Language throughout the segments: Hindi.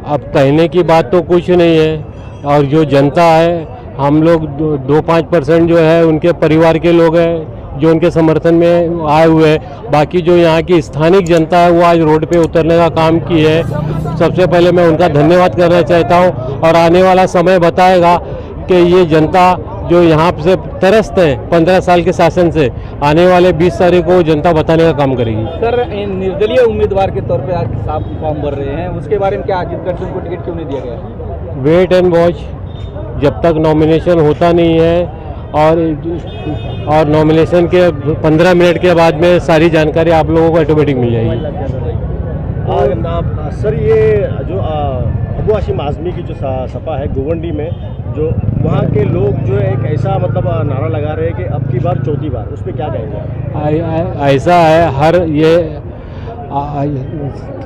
अब कहने की बात तो कुछ नहीं है, और जो जनता है, हम लोग 2-5% जो है उनके परिवार के लोग हैं जो उनके समर्थन में आए हुए हैं। बाकी जो यहाँ की स्थानिक जनता है वो आज रोड पे उतरने का काम की है। सबसे पहले मैं उनका धन्यवाद करना चाहता हूँ, और आने वाला समय बताएगा कि ये जनता जो यहाँ से तरसते हैं 15 साल के शासन से, आने वाले 20 तारीख को जनता बताने का काम करेगी। सर, निर्दलीय उम्मीदवार के तौर पे आज साहब फॉर्म भर रहे हैं, उसके बारे में क्या अजीत करके उनको टिकट क्यों नहीं दिया गया? वेट एंड वॉच, जब तक नॉमिनेशन होता नहीं है और नॉमिनेशन के 15 मिनट के बाद में सारी जानकारी आप लोगों को ऑटोमेटिक मिल जाएगी। सर, ये जो अबू हाशिम आज़मी की जो सपा है गोवंडी में, जो वहाँ के लोग जो है एक ऐसा मतलब नारा लगा रहे हैं कि अब की बार चौथी बार, उस पर क्या कहेंगे? ऐसा है, हर ये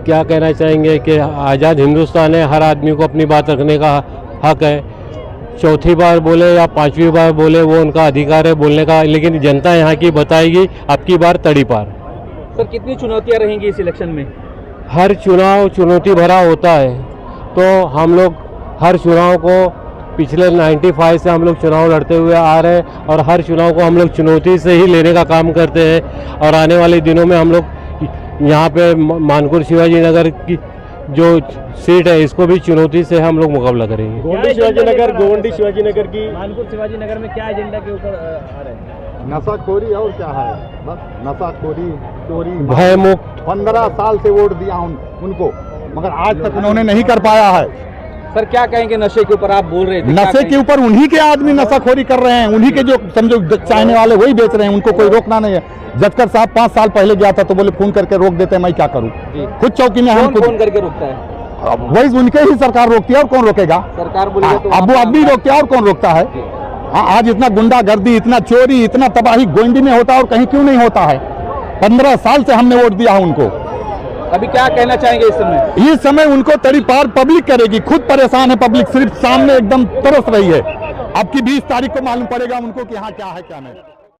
क्या कहना चाहेंगे कि आज़ाद हिंदुस्तान है, हर आदमी को अपनी बात रखने का हक है। चौथी बार बोले या 5वीं बार बोले, वो उनका अधिकार है बोलने का, लेकिन जनता यहाँ की बताएगी अब की बार तड़ी पार। सर, कितनी चुनौतियाँ रहेंगी इस इलेक्शन में? हर चुनाव चुनौती भरा होता है, तो हम लोग हर चुनाव को पिछले 95 से हम लोग चुनाव लड़ते हुए आ रहे हैं, और हर चुनाव को हम लोग चुनौती से ही लेने का काम करते हैं। और आने वाले दिनों में हम लोग यहाँ पे मानपुर शिवाजी नगर की जो सीट है, इसको भी चुनौती से हम लोग मुकाबला करेंगे। गोवंडी शिवाजी नगर की मानपुर शिवाजी नगर में क्या एजेंडा के ऊपर आ रहे हैं? नशाखोरी और क्या है, बस नशाखोरी, चोरी, भय मुक्त। 15 साल से वोट दिया उनको, मगर आज तक उन्होंने नहीं कर पाया है। सर, क्या कहेंगे नशे के ऊपर? आप बोल रहे थे नशे के ऊपर उन्हीं के आदमी नशाखोरी कर रहे हैं, उन्हीं के जो समझो चाहने वाले वही बेच रहे हैं, उनको कोई रोकना नहीं है। जजकर साहब 5 साल पहले गया था तो बोले फोन करके रोक देते हैं, मैं क्या करूं? खुद चौकी में हम फोन करके रोकता है? वही उनके ही सरकार रोकती है, और कौन रोकेगा? सरकार बोलेगा तो अबू अब्बी रोकते हैं, और कौन रोकता है? हाँ, आज इतना गुंडागर्दी, इतना चोरी, इतना तबाही गोविंदी में होता है, और कहीं क्यों नहीं होता है? 15 साल से हमने वोट दिया है उनको। अभी क्या कहना चाहेंगे इस समय? इस समय उनको तड़ी पार पब्लिक करेगी, खुद परेशान है पब्लिक, सिर्फ सामने एकदम तरस रही है। अब की 20 तारीख को मालूम पड़ेगा उनको कि हाँ क्या है क्या नहीं।